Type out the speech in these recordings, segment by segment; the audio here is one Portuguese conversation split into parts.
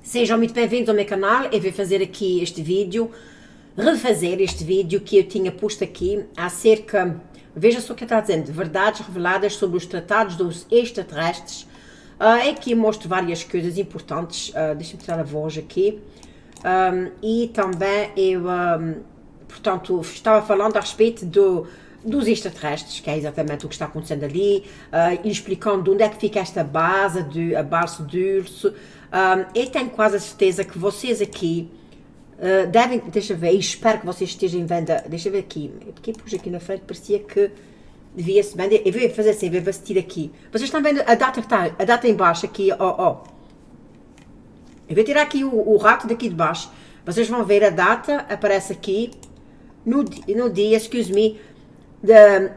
Sejam muito bem-vindos ao meu canal. Eu vou fazer aqui este vídeo, refazer este vídeo que eu tinha posto aqui acerca, veja só o que está dizendo, verdades reveladas sobre os tratados dos extraterrestres. Aqui mostro várias coisas importantes, deixa-me tirar a voz aqui, e também eu, portanto, estava falando a respeito dos extraterrestres, que é exatamente o que está acontecendo ali, e explicando onde é que fica esta base, a base do urso. Eu tenho quase a certeza que vocês aqui devem, deixa eu ver, espero que vocês estejam vendo, deixa eu ver aqui, porque pus aqui na frente, parecia que devia-se vender, eu vou fazer assim, vou vestir aqui, vocês estão vendo a data que está, a data em baixo aqui, ó, eu vou tirar aqui o rato daqui de baixo, vocês vão ver a data, aparece aqui, no dia, excuse me,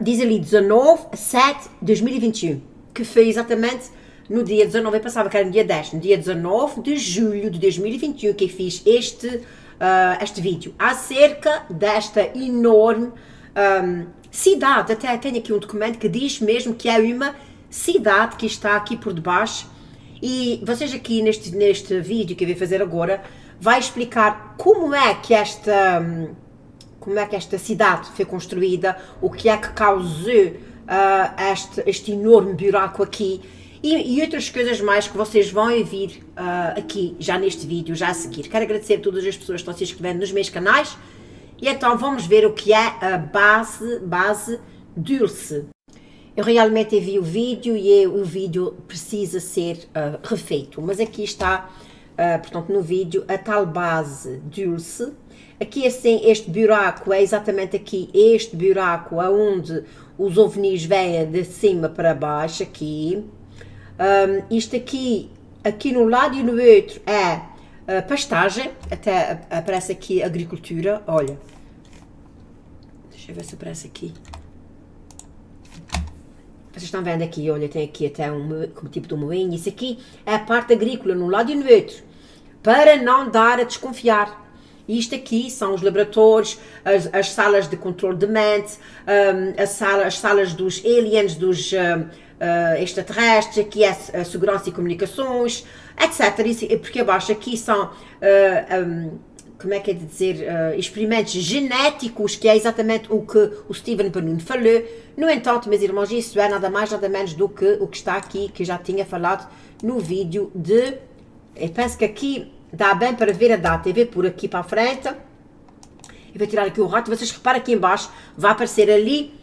diz ali 19/7/2021, que foi exatamente no dia 19, eu pensava que era no dia 10, no dia 19 de julho de 2021 que eu fiz este vídeo, acerca desta enorme cidade. Até tenho aqui um documento que diz mesmo que é uma cidade que está aqui por debaixo, e vocês aqui neste vídeo que eu vou fazer agora, vai explicar como é que esta cidade foi construída, o que é que causou este enorme buraco aqui, e outras coisas mais que vocês vão ouvir aqui já neste vídeo, já a seguir. Quero agradecer a todas as pessoas que estão se inscrevendo nos meus canais, e então vamos ver o que é a base Dulce. Eu realmente vi o vídeo e o vídeo precisa ser refeito, mas aqui está, portanto, no vídeo, a tal base Dulce. Aqui assim, este buraco é exatamente aqui, este buraco aonde os ovnis vêm de cima para baixo, aqui. Isto aqui no lado e no outro é pastagem, até aparece aqui agricultura, olha. Deixa eu ver se aparece aqui. Vocês estão vendo aqui, olha, tem aqui até um tipo de moinho. Isso aqui é a parte agrícola no lado e no outro, para não dar a desconfiar. Isto aqui são os laboratórios, as salas de controle de mente, as salas dos aliens, dos extraterrestres, aqui é a segurança e comunicações, etc. Isso, porque abaixo aqui são, como é que é de dizer, experimentos genéticos, que é exatamente o que o Steven Bannon falou. No entanto, meus irmãos, isso é nada mais, nada menos do que o que está aqui, que eu já tinha falado no vídeo de, eu penso que aqui dá bem para ver a data, eu vou por aqui para a frente, eu vou tirar aqui o rato, vocês reparem aqui em baixo, vai aparecer ali,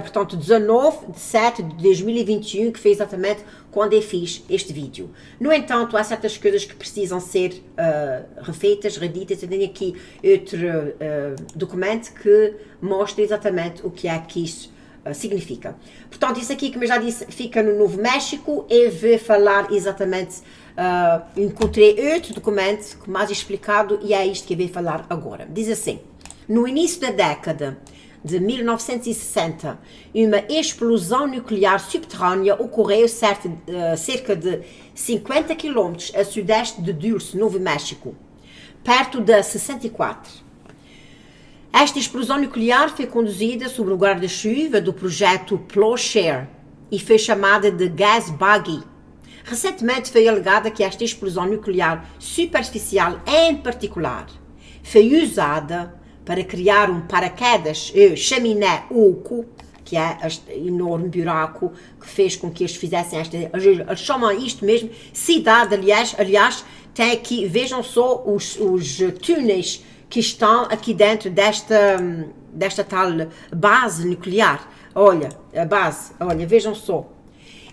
portanto 19/7/2021, que foi exatamente quando eu fiz este vídeo. No entanto, há certas coisas que precisam ser refeitas, reditas. Eu tenho aqui outro documento que mostra exatamente o que é que isso significa. Portanto, isso aqui, como eu já disse, fica no Novo México. Eu vou falar exatamente, encontrei outro documento mais explicado, e é isto que eu vou falar agora. Diz assim: no início da década de 1960, uma explosão nuclear subterrânea ocorreu cerca de 50 km a sudeste de Dulce, Novo México, perto da 64. Esta explosão nuclear foi conduzida sob o guarda-chuva do projeto Plowshare e foi chamada de Gas Buggy. Recentemente foi alegada que esta explosão nuclear superficial, em particular, foi usada para criar um paraquedas, chaminé oco, que é este enorme buraco que fez com que eles fizessem eles chamam isto mesmo, cidade, aliás, tem aqui, vejam só os túneis que estão aqui dentro desta tal base nuclear. Olha, a base, olha, vejam só.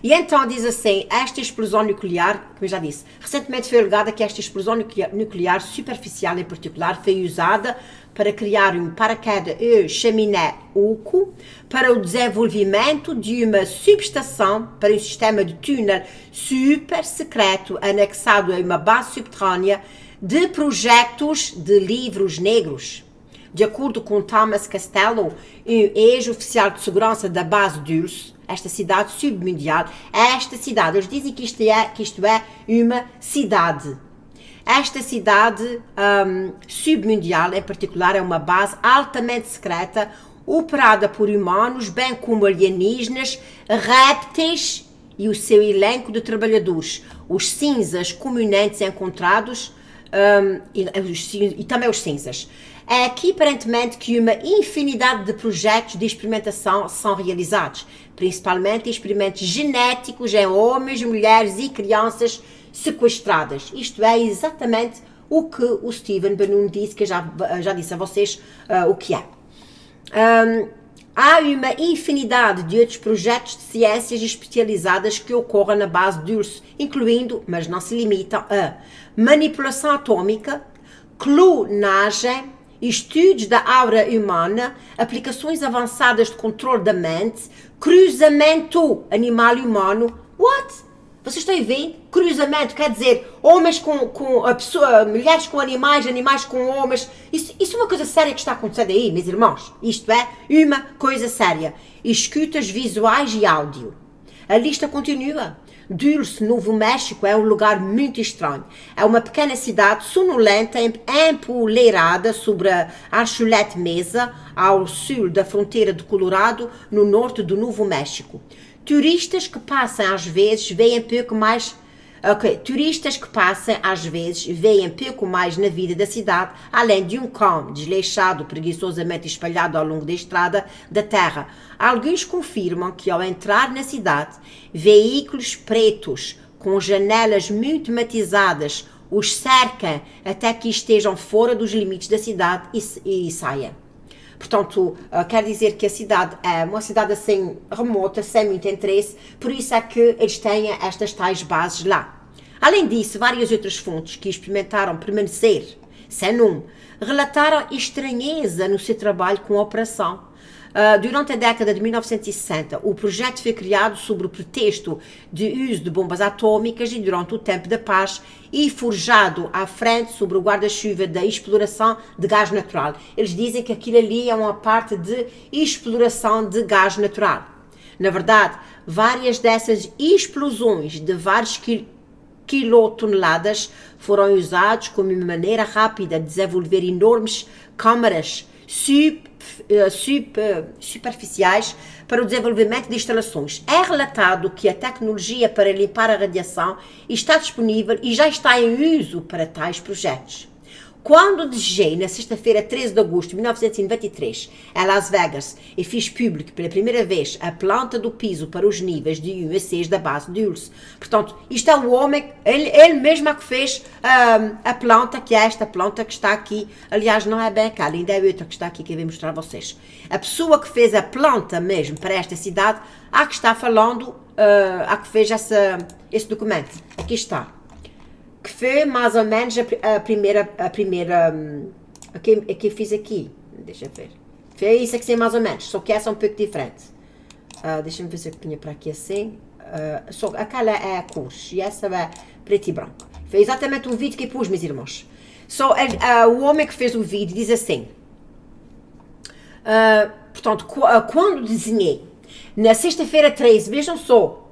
E então diz assim, esta explosão nuclear, como eu já disse, recentemente foi alegada que esta explosão nuclear superficial em particular foi usada para criar um paraquedas chaminé oco para o desenvolvimento de uma subestação para um sistema de túnel super secreto anexado a uma base subterrânea de projetos de livros negros. De acordo com Thomas Costello, um ex-oficial de segurança da base Dulce, esta cidade submundial, eles dizem que isto é uma cidade. Esta cidade submundial, em particular, é uma base altamente secreta, operada por humanos, bem como alienígenas, répteis e o seu elenco de trabalhadores, os cinzas comunantes encontrados e também os cinzas. É aqui, aparentemente, que uma infinidade de projetos de experimentação são realizados, principalmente experimentos genéticos em homens, mulheres e crianças sequestradas. Isto é exatamente o que o Stephen Bannon disse, que eu já disse a vocês o que é. Há uma infinidade de outros projetos de ciências especializadas que ocorrem na base de urso, incluindo, mas não se limitam a manipulação atômica, clonagem, estudos da aura humana, aplicações avançadas de controle da mente, cruzamento animal-humano. What? Vocês estão a ver? Cruzamento quer dizer homens mulheres com animais, animais com homens. Isso é uma coisa séria que está acontecendo aí, meus irmãos. Isto é uma coisa séria. Escutas visuais e áudio. A lista continua. Dulce, Novo México, é um lugar muito estranho. É uma pequena cidade sonolenta, empoleirada sobre a Archuleta Mesa, ao sul da fronteira de Colorado, no norte do Novo México. Turistas que passam às vezes veem pouco mais na vida da cidade, além de um cão desleixado, preguiçosamente espalhado ao longo da estrada da terra. Alguns confirmam que ao entrar na cidade, veículos pretos com janelas muito matizadas os cercam até que estejam fora dos limites da cidade e saiam. Portanto, quer dizer que a cidade é uma cidade assim remota, sem muito interesse, por isso é que eles têm estas tais bases lá. Além disso, várias outras fontes que experimentaram permanecer sem nome relataram estranheza no seu trabalho com a operação. Durante a década de 1960, o projeto foi criado sob o pretexto de uso de bombas atômicas e durante o tempo da paz e forjado à frente sobre o guarda-chuva da exploração de gás natural. Eles dizem que aquilo ali é uma parte de exploração de gás natural. Na verdade, várias dessas explosões de vários quilotoneladas foram usados como uma maneira rápida de desenvolver enormes câmaras superficiais para o desenvolvimento de instalações. É relatado que a tecnologia para limpar a radiação está disponível e já está em uso para tais projetos. Quando desejei, na sexta-feira, 13 de agosto de 1993, em Las Vegas, e fiz público pela primeira vez a planta do piso para os níveis de 1 a 6 da base de Dulce. Portanto, isto é o homem, ele mesmo é que fez a planta, que é esta planta que está aqui. Aliás, não é bem aquela, ainda é outra que está aqui que eu vou mostrar a vocês. A pessoa que fez a planta mesmo para esta cidade, que está falando, que fez esse documento. Aqui está. Que foi mais ou menos a primeira que eu fiz aqui. Deixa eu ver. Foi isso aqui é mais ou menos, só que essa é um pouco diferente. Deixa-me ver se eu punha para aqui assim. Só aquela é a cor e essa é preto e branco. Foi exatamente um vídeo que eu pus, meus irmãos. O homem que fez o vídeo diz assim. Portanto, quando desenhei, na sexta-feira 13, vejam só,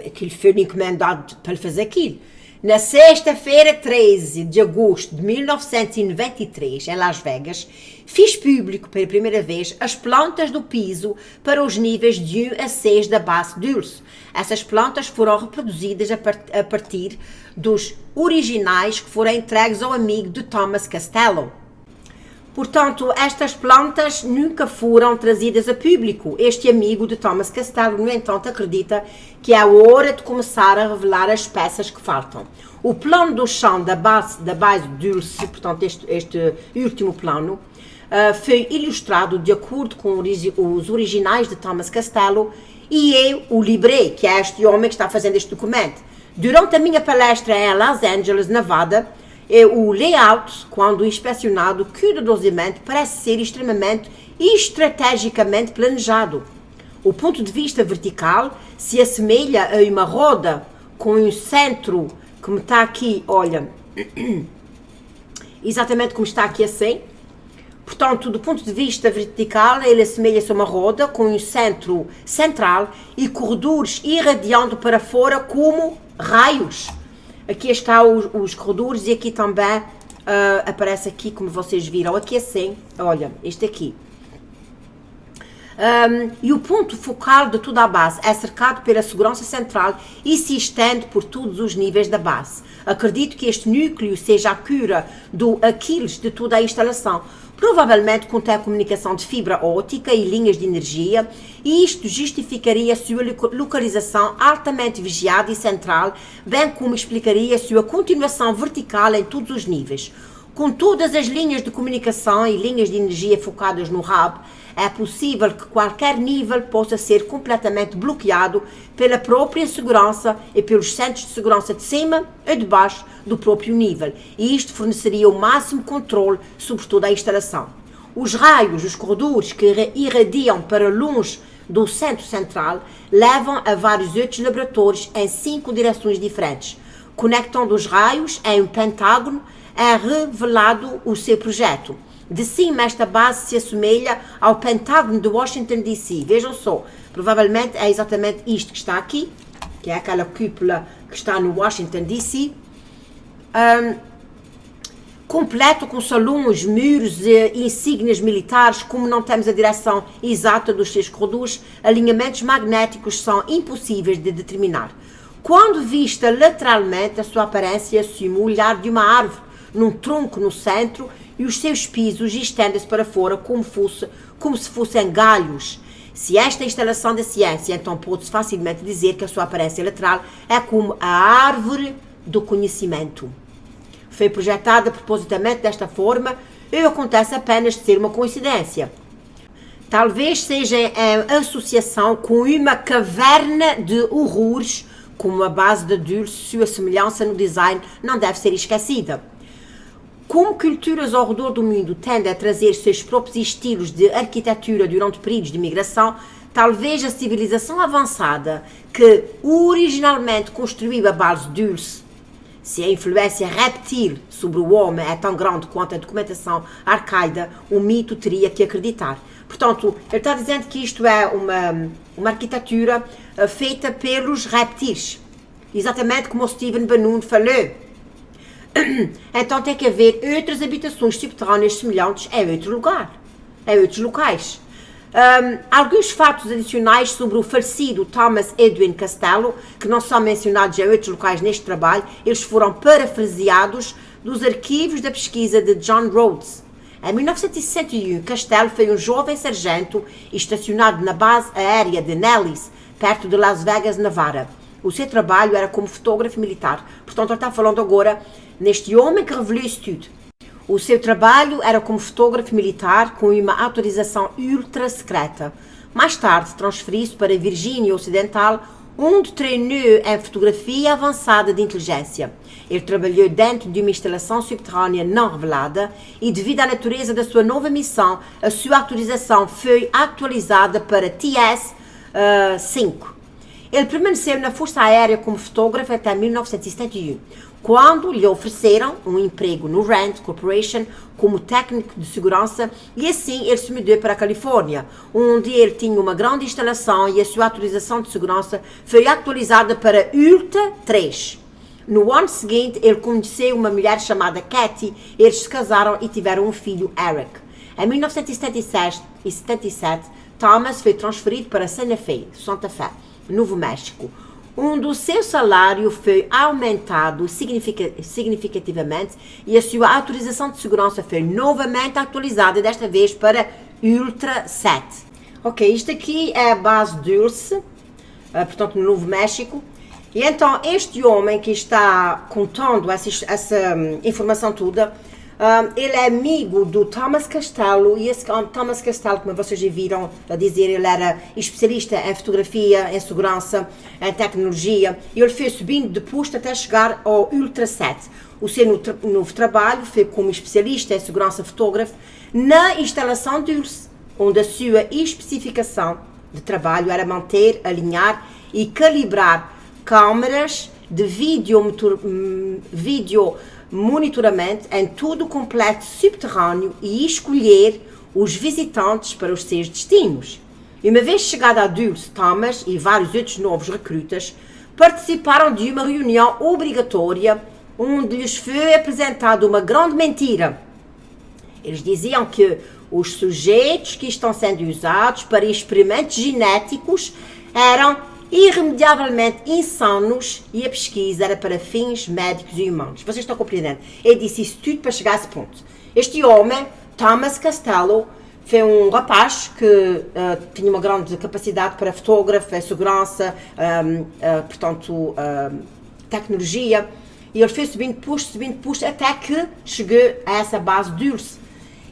aquilo foi encomendado para fazer aquilo. Na sexta-feira 13 de agosto de 1993, em Las Vegas, fiz público pela primeira vez as plantas do piso para os níveis de 1 a 6 da base Dulce. Essas plantas foram reproduzidas a partir dos originais que foram entregues ao amigo de Thomas Costello. Portanto, estas plantas nunca foram trazidas a público. Este amigo de Thomas Costello, no entanto, acredita que é a hora de começar a revelar as peças que faltam. O plano do chão da base Dulce, portanto, este último plano, foi ilustrado de acordo com os originais de Thomas Costello e eu o librei, que é este homem que está fazendo este documento. Durante a minha palestra em Los Angeles, Nevada, o layout, quando inspecionado cuidadosamente, parece ser extremamente e estrategicamente planejado. O ponto de vista vertical se assemelha a uma roda com um centro, como está aqui, olha, exatamente como está aqui assim. Portanto, do ponto de vista vertical, ele assemelha-se a uma roda com um centro central e corredores irradiando para fora como raios. Aqui estão os corredores e aqui também aparece aqui, como vocês viram, aqui assim, olha, este aqui. E o ponto focal de toda a base é cercado pela segurança central e se estende por todos os níveis da base. Acredito que este núcleo seja a cura do Aquiles de toda a instalação. Provavelmente contém comunicação de fibra óptica e linhas de energia, e isto justificaria a sua localização altamente vigiada e central, bem como explicaria a sua continuação vertical em todos os níveis. Com todas as linhas de comunicação e linhas de energia focadas no hub, é possível que qualquer nível possa ser completamente bloqueado pela própria segurança e pelos centros de segurança de cima e de baixo do próprio nível, e isto forneceria o máximo controle sobre toda a instalação. Os raios, os corredores que irradiam para longe do centro central levam a vários outros laboratórios em 5 direções diferentes. Conectando os raios em um pentágono, é revelado o seu projeto. De cima, esta base se assemelha ao pentágono de Washington DC. Vejam só, provavelmente é exatamente isto que está aqui, que é aquela cúpula que está no Washington DC, completo com salões, muros e insígnias militares. Como não temos a direção exata dos seus corredores, alinhamentos magnéticos são impossíveis de determinar. Quando vista lateralmente, a sua aparência assume o olhar de uma árvore, num tronco no centro, e os seus pisos estendem-se para fora como se fossem galhos. Se esta instalação da ciência, então pode-se facilmente dizer que a sua aparência lateral é como a árvore do conhecimento. Foi projetada propositamente desta forma e acontece apenas de ser uma coincidência. Talvez seja em associação com uma caverna de horrores, como a base da Dulce. Sua semelhança no design não deve ser esquecida. Como culturas ao redor do mundo tendem a trazer seus próprios estilos de arquitetura durante períodos de migração, talvez a civilização avançada que originalmente construiu a base Dulce, se a influência reptil sobre o homem é tão grande quanto a documentação arcaica, o mito teria que acreditar. Portanto, ele está dizendo que isto é uma arquitetura feita pelos reptis, exatamente como o Steven Bannon falou. Então tem que haver outras habitações subterrâneas semelhantes em outros locais. Alguns fatos adicionais sobre o falecido Thomas Edwin Costello, que não são mencionados em outros locais neste trabalho, eles foram parafraseados dos arquivos da pesquisa de John Rhodes. Em 1961, Costello foi um jovem sargento estacionado na base aérea de Nellis, perto de Las Vegas, Nevada. O seu trabalho era como fotógrafo militar. Portanto, ele está falando agora neste homem que revelou isso tudo. O seu trabalho era como fotógrafo militar com uma autorização ultra secreta. Mais tarde, transferiu-se para a Virgínia Ocidental, onde treinou em fotografia avançada de inteligência. Ele trabalhou dentro de uma instalação subterrânea não revelada e, devido à natureza da sua nova missão, a sua autorização foi atualizada para TS-5. Ele permaneceu na Força Aérea como fotógrafo até 1971, quando lhe ofereceram um emprego no RAND Corporation como técnico de segurança, e assim ele se mudou para a Califórnia, onde ele tinha uma grande instalação e a sua autorização de segurança foi atualizada para Ultra 3. No ano seguinte, ele conheceu uma mulher chamada Katie, eles se casaram e tiveram um filho, Eric. Em 1977, Thomas foi transferido para Santa Fe, Novo México, onde o seu salário foi aumentado significativamente e a sua autorização de segurança foi novamente atualizada, desta vez para Ultra 7. Ok, isto aqui é a base Dulce, portanto no Novo México. E então este homem que está contando essa informação toda, ele é amigo do Thomas Costello, e esse Thomas Costello, como vocês já viram a dizer, ele era especialista em fotografia, em segurança, em tecnologia, e ele foi subindo de posto até chegar ao Ultra 7. O seu novo trabalho foi como especialista em segurança fotógrafo na instalação Dulce, onde a sua especificação de trabalho era manter, alinhar e calibrar câmaras de vídeo monitoramento em todo o complexo subterrâneo e escolher os visitantes para os seus destinos. E uma vez chegado a Dulce, Thomas e vários outros novos recrutas participaram de uma reunião obrigatória onde lhes foi apresentada uma grande mentira. Eles diziam que Os sujeitos que estão sendo usados para experimentos genéticos eram irremediavelmente insanos e a pesquisa era para fins médicos e humanos. Vocês estão compreendendo? Ele disse isso tudo para chegar a esse ponto. Este homem, Thomas Costello, foi um rapaz que tinha uma grande capacidade para fotógrafo, segurança, portanto, tecnologia, e ele foi subindo posto, até que chegou a essa base de URSS.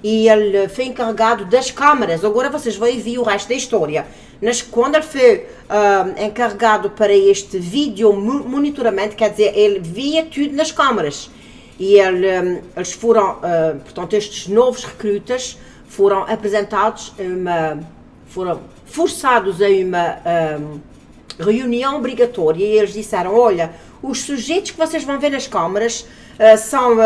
E ele foi encarregado das câmaras. Agora vocês vão ver o resto da história. Quando ele foi encarregado para este vídeo monitoramento, quer dizer, ele via tudo nas câmaras. E eles foram, portanto, estes novos recrutas foram apresentados, foram forçados a uma reunião obrigatória e eles disseram, olha, os sujeitos que vocês vão ver nas câmaras são,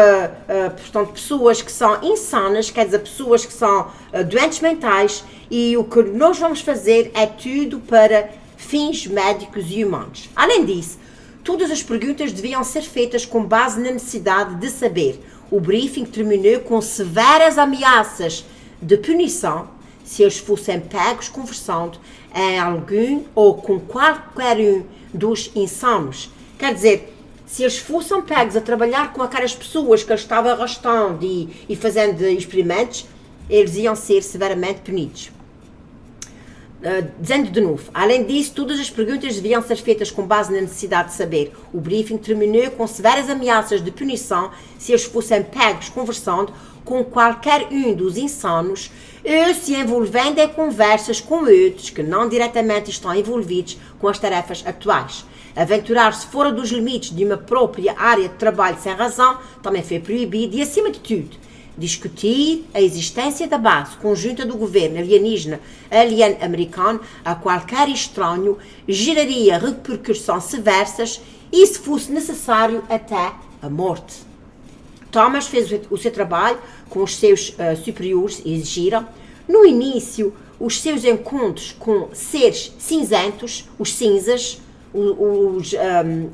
portanto, pessoas que são insanas, quer dizer, pessoas que são doentes mentais e o que nós vamos fazer é tudo para fins médicos e humanos. Além disso, todas as perguntas deviam ser feitas com base na necessidade de saber. O briefing terminou com severas ameaças de punição se eles fossem pegos conversando em algum ou com qualquer um dos insanos. Quer dizer, se eles fossem pegos a trabalhar com aquelas pessoas que eles estavam arrastando e fazendo experimentos, eles iam ser severamente punidos. Dizendo de novo, além disso, todas as perguntas deviam ser feitas com base na necessidade de saber. O briefing terminou com severas ameaças de punição se eles fossem pegos conversando com qualquer um dos insanos ou se envolvendo em conversas com outros que não diretamente estão envolvidos com as tarefas atuais. Aventurar-se fora dos limites de uma própria área de trabalho sem razão também foi proibido e, acima de tudo, discutir a existência da base conjunta do governo alien americano a qualquer estranho geraria repercussões severas e, se fosse necessário, até a morte. Thomas fez o seu trabalho com os seus superiores e exigiram, no início, os seus encontros com seres cinzentos, os cinzas, os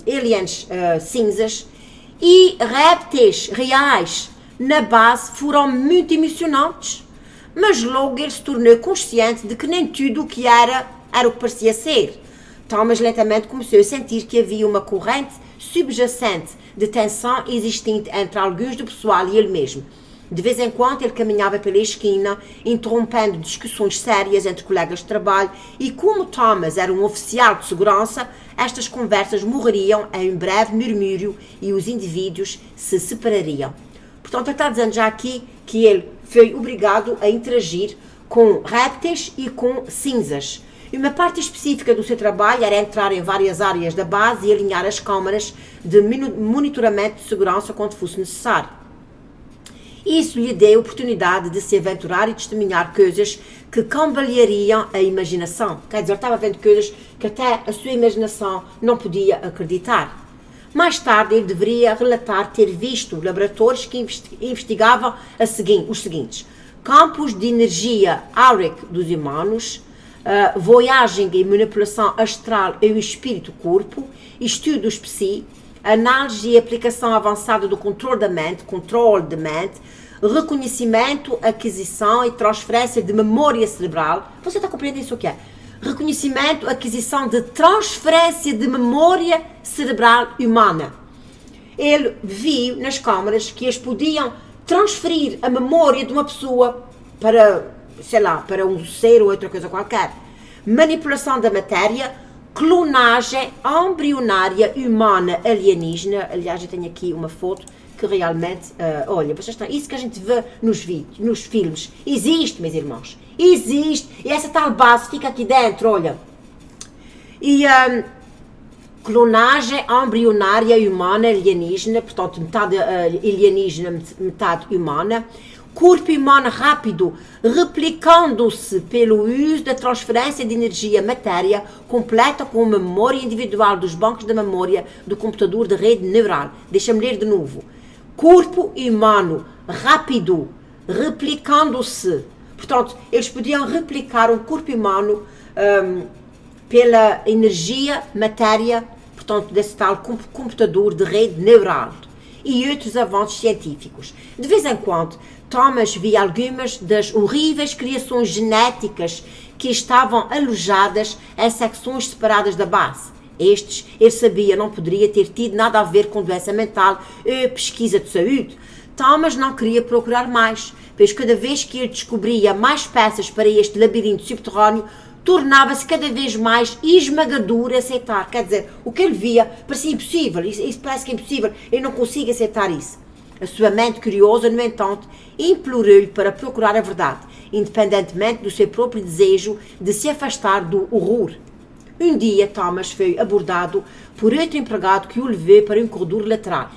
aliens cinzas e répteis reais na base foram muito emocionantes, mas logo ele se tornou consciente de que nem tudo o que era o que parecia ser. Thomas lentamente começou a sentir que havia uma corrente subjacente de tensão existente entre alguns do pessoal e ele mesmo. De vez em quando ele caminhava pela esquina, interrompendo discussões sérias entre colegas de trabalho e como Thomas era um oficial de segurança, estas conversas morreriam em um breve murmúrio e os indivíduos se separariam. Portanto, ele está dizendo já aqui que ele foi obrigado a interagir com répteis e com cinzas. E uma parte específica do seu trabalho era entrar em várias áreas da base e alinhar as câmaras de monitoramento de segurança quando fosse necessário. Isso lhe deu a oportunidade de se aventurar e testemunhar coisas que cambaleariam a imaginação. Quer dizer, ele estava vendo coisas que até a sua imaginação não podia acreditar. Mais tarde, ele deveria relatar ter visto laboratórios que investigavam os seguintes: campos de energia áurica dos humanos, voyagem e manipulação astral ao espírito-corpo, estudos psi, análise e aplicação avançada do controle da mente, reconhecimento, aquisição e transferência de memória cerebral. Você está compreendendo isso o que é? Reconhecimento, aquisição de transferência de memória cerebral humana. Ele viu nas câmaras que eles podiam transferir a memória de uma pessoa para, sei lá, para um ser ou outra coisa qualquer. Manipulação da matéria, clonagem embrionária humana alienígena. Aliás, eu tenho aqui uma foto que realmente, olha, vocês estão, isso que a gente vê nos vídeos, nos filmes, existe, meus irmãos, existe, e essa tal base fica aqui dentro, olha. E clonagem embrionária humana alienígena, portanto, metade alienígena, metade humana, corpo humano rápido, replicando-se pelo uso da transferência de energia matéria completa com a memória individual dos bancos de memória do computador de rede neural. Deixa-me ler de novo. Corpo humano rápido, replicando-se. Portanto, eles podiam replicar um corpo humano pela energia, matéria, portanto, desse tal computador de rede neural. e outros avanços científicos. De vez em quando, Thomas via algumas das horríveis criações genéticas que estavam alojadas em secções separadas da base. Estes, ele sabia, não poderia ter tido nada a ver com doença mental ou pesquisa de saúde. Thomas não queria procurar mais, pois cada vez que ele descobria mais peças para este labirinto subterrâneo, tornava-se cada vez mais esmagador a aceitar. Quer dizer, o que ele via parecia impossível, isso parece que é impossível, ele não consegue aceitar isso. A sua mente curiosa, no entanto, implorou-lhe para procurar a verdade, independentemente do seu próprio desejo de se afastar do horror. Um dia, Thomas foi abordado por outro empregado que o levou para um corredor lateral.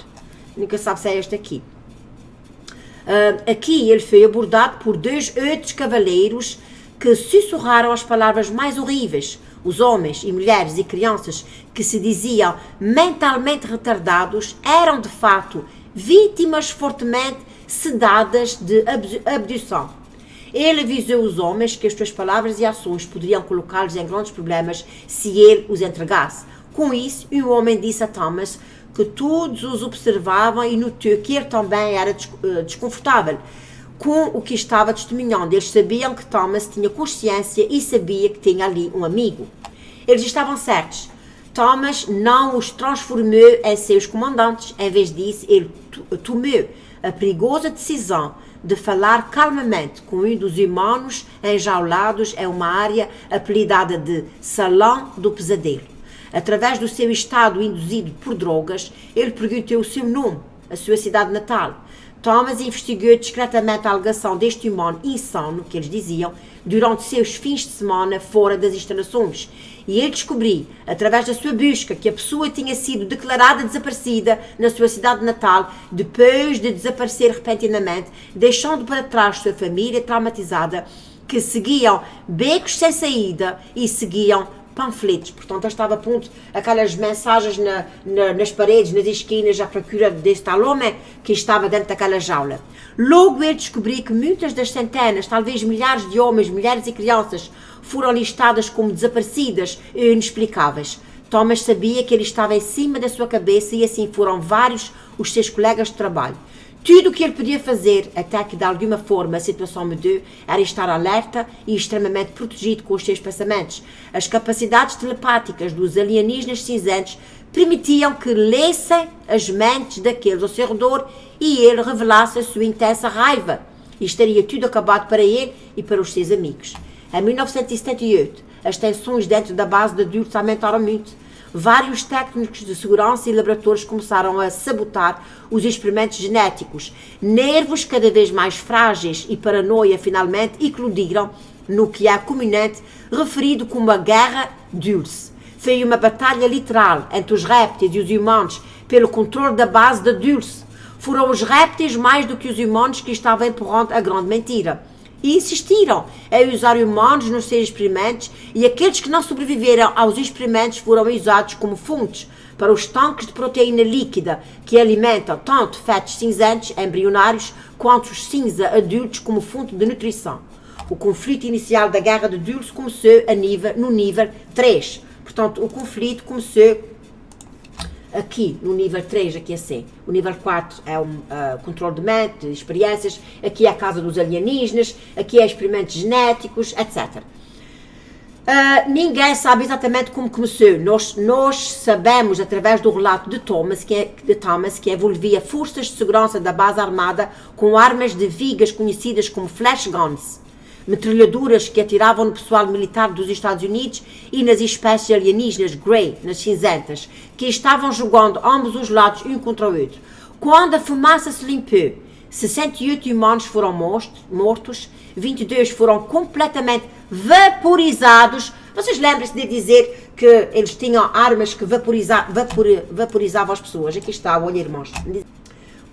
Nunca sabe se é este aqui. Aqui ele foi abordado por dois outros cavaleiros que sussurraram as palavras mais horríveis. Os homens e mulheres e crianças que se diziam mentalmente retardados eram de fato vítimas fortemente sedadas de abdução. Ele avisou os homens que as suas palavras e ações poderiam colocá-los em grandes problemas se ele os entregasse. Com isso, um homem disse a Thomas que todos os observavam e notou que ele também era desconfortável com o que estava testemunhando. Eles sabiam que Thomas tinha consciência e sabia que tinha ali um amigo. Eles estavam certos. Thomas não os transformou em seus comandantes. Em vez disso, ele tomou a perigosa decisão de falar calmamente com um dos humanos enjaulados em uma área apelidada de Salão do Pesadelo. Através do seu estado induzido por drogas, ele perguntou o seu nome, a sua cidade natal. Thomas investigou discretamente a alegação deste humano insano, que eles diziam, durante seus fins de semana fora das instalações. E ele descobriu, através da sua busca, que a pessoa tinha sido declarada desaparecida na sua cidade natal, depois de desaparecer repentinamente, deixando para trás sua família traumatizada, que seguiam becos sem saída e seguiam panfletos. Portanto, estava a ponto aquelas mensagens nas paredes, nas esquinas, à procura desse tal homem que estava dentro daquela jaula. Logo ele descobriu que muitas das centenas, talvez milhares de homens, mulheres e crianças foram listadas como desaparecidas e inexplicáveis. Thomas sabia que ele estava em cima da sua cabeça e assim foram vários os seus colegas de trabalho. Tudo o que ele podia fazer, até que de alguma forma a situação mudou, era estar alerta e extremamente protegido com os seus pensamentos. As capacidades telepáticas dos alienígenas cinzentos permitiam que lessem as mentes daqueles ao seu redor e ele revelasse a sua intensa raiva. E estaria tudo acabado para ele e para os seus amigos. Em 1978, as tensões dentro da base de Dulce aumentaram muito. Vários técnicos de segurança e laboratórios começaram a sabotar os experimentos genéticos. Nervos cada vez mais frágeis e paranoia finalmente eclodiram no que é comumente referido como a Guerra Dulce. Foi uma batalha literal entre os répteis e os humanos pelo controle da base de Dulce. Foram os répteis mais do que os humanos que estavam empurrando a grande mentira. E insistiram em usar humanos nos seus experimentos e aqueles que não sobreviveram aos experimentos foram usados como fontes para os tanques de proteína líquida que alimentam tanto fetos cinzentos embrionários quanto os cinza adultos como fonte de nutrição. O conflito inicial da Guerra de Dulce começou no nível 3. Portanto, o conflito começou aqui, no nível 3, aqui assim. O nível 4 é o controle de mente, de experiências. Aqui é a casa dos alienígenas. Aqui é experimentos genéticos, etc. Ninguém sabe exatamente como começou. Nós sabemos, através do relato de Thomas, que envolvia forças de segurança da base armada com armas de vigas conhecidas como flash guns, metralhadoras que atiravam no pessoal militar dos Estados Unidos e nas espécies alienígenas Grey, nas cinzentas, que estavam jogando ambos os lados um contra o outro. Quando a fumaça se limpou, 68 humanos foram mortos, 22 foram completamente vaporizados. Vocês lembram-se de dizer que eles tinham armas que vaporizavam as pessoas? Aqui está, olha, irmãos.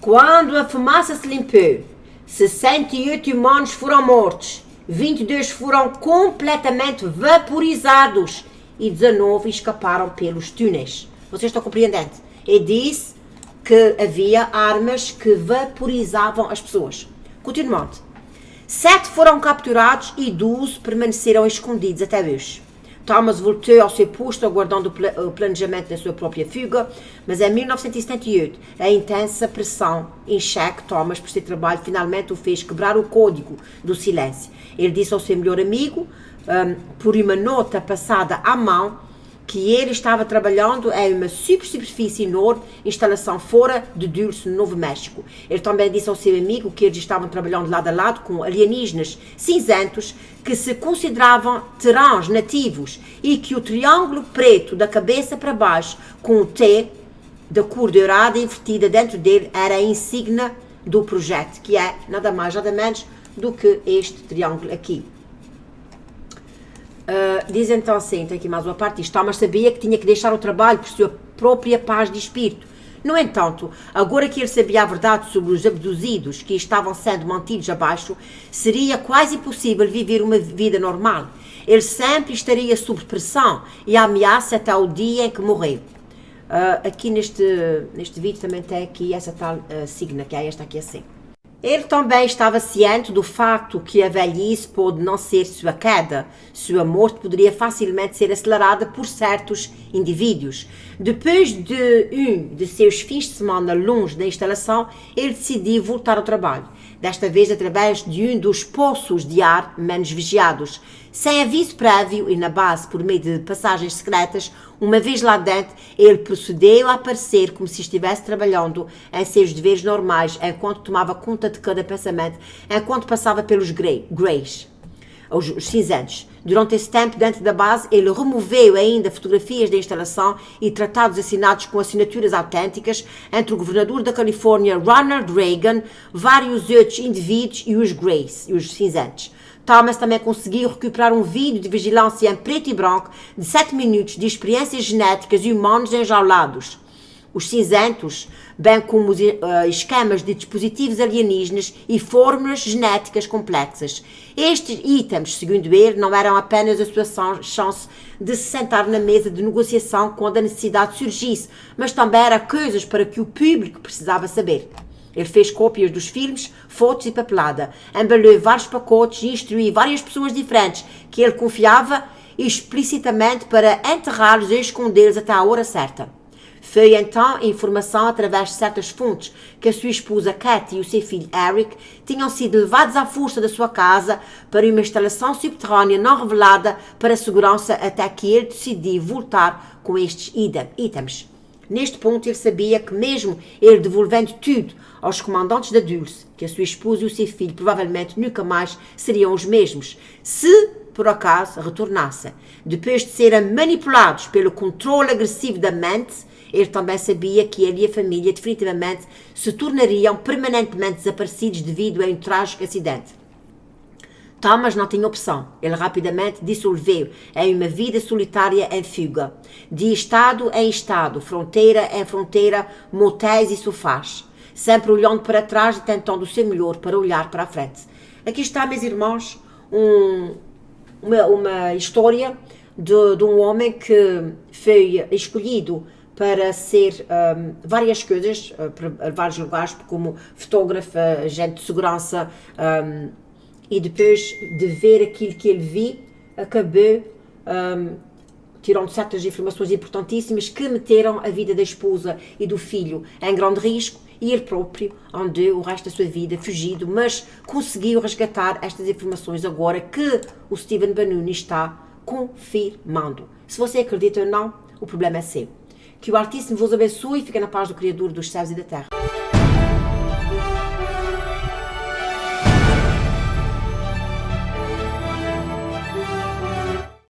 Quando a fumaça se limpou, 68 humanos foram mortos, 22 foram completamente vaporizados e 19 escaparam pelos túneis. Vocês estão compreendendo? E disse que havia armas que vaporizavam as pessoas. Continuando. 7 foram capturados e 12 permaneceram escondidos até hoje. Thomas voltou ao seu posto, aguardando o planejamento da sua própria fuga, mas em 1978, a intensa pressão enche Thomas por seu trabalho finalmente o fez quebrar o código do silêncio. Ele disse ao seu melhor amigo, por uma nota passada à mão, que ele estava trabalhando em uma superfície enorme, instalação fora de Dulce, no Novo México. Ele também disse ao seu amigo que eles estavam trabalhando lado a lado com alienígenas cinzentos que se consideravam terãs nativos e que o triângulo preto da cabeça para baixo, com o T da cor dourada invertida dentro dele, era a insígnia do projeto, que é nada mais, nada menos do que este triângulo aqui. Diz então assim, tem aqui mais uma parte disto, Thomas sabia que tinha que deixar o trabalho por sua própria paz de espírito. No entanto, agora que ele sabia a verdade sobre os abduzidos que estavam sendo mantidos abaixo, seria quase impossível viver uma vida normal. Ele sempre estaria sob pressão e ameaça até o dia em que morreu. Aqui neste vídeo também tem aqui essa tal signa, que é esta aqui assim. Ele também estava ciente do facto que a velhice pode não ser sua queda. Sua morte poderia facilmente ser acelerada por certos indivíduos. Depois de seus fins de semana longe da instalação, ele decidiu voltar ao trabalho. Desta vez através de dos poços de ar menos vigiados. Sem aviso prévio e na base por meio de passagens secretas, uma vez lá dentro, ele procedeu a aparecer como se estivesse trabalhando em seus deveres normais, enquanto tomava conta de cada pensamento, enquanto passava pelos greys, os cinzentos. Durante esse tempo, dentro da base, ele removeu ainda fotografias da instalação e tratados assinados com assinaturas autênticas entre o governador da Califórnia, Ronald Reagan, vários outros indivíduos e os greys, os cinzentos. Thomas também conseguiu recuperar um vídeo de vigilância em preto e branco de 7 minutos de experiências genéticas e humanos enjaulados. Os cinzentos, bem como os esquemas de dispositivos alienígenas e fórmulas genéticas complexas. Estes itens, segundo ele, não eram apenas a sua chance de se sentar na mesa de negociação quando a necessidade surgisse, mas também eram coisas para que o público precisava saber. Ele fez cópias dos filmes, fotos e papelada, embalou vários pacotes e instruiu várias pessoas diferentes que ele confiava explicitamente para enterrá-los e escondê-los até à hora certa. Foi então a informação através de certas fontes que a sua esposa Katie e o seu filho Eric tinham sido levados à força da sua casa para uma instalação subterrânea não revelada para segurança até que ele decidiu voltar com estes itens. Neste ponto ele sabia que mesmo ele devolvendo tudo aos comandantes da Dulce, que a sua esposa e o seu filho provavelmente nunca mais seriam os mesmos, se por acaso retornassem. Depois de serem manipulados pelo controle agressivo da mente, ele também sabia que ele e a família definitivamente se tornariam permanentemente desaparecidos devido a um trágico acidente. Thomas não tinha opção. Ele rapidamente dissolveu em uma vida solitária em fuga, de estado em estado, fronteira em fronteira, motéis e sofás, sempre olhando para trás e tentando o seu melhor para olhar para a frente. Aqui está, meus irmãos, uma história de um homem que foi escolhido para ser várias coisas, para vários lugares, como fotógrafo, agente de segurança, e depois de ver aquilo que ele viu, acabou tirando certas informações importantíssimas que meteram a vida da esposa e do filho em grande risco, e ele próprio andou o resto da sua vida fugido, mas conseguiu resgatar estas informações agora que o Stephen Bannouni está confirmando. Se você acredita ou não, o problema é seu. Que o Altíssimo vos abençoe e fique na paz do Criador dos céus e da terra.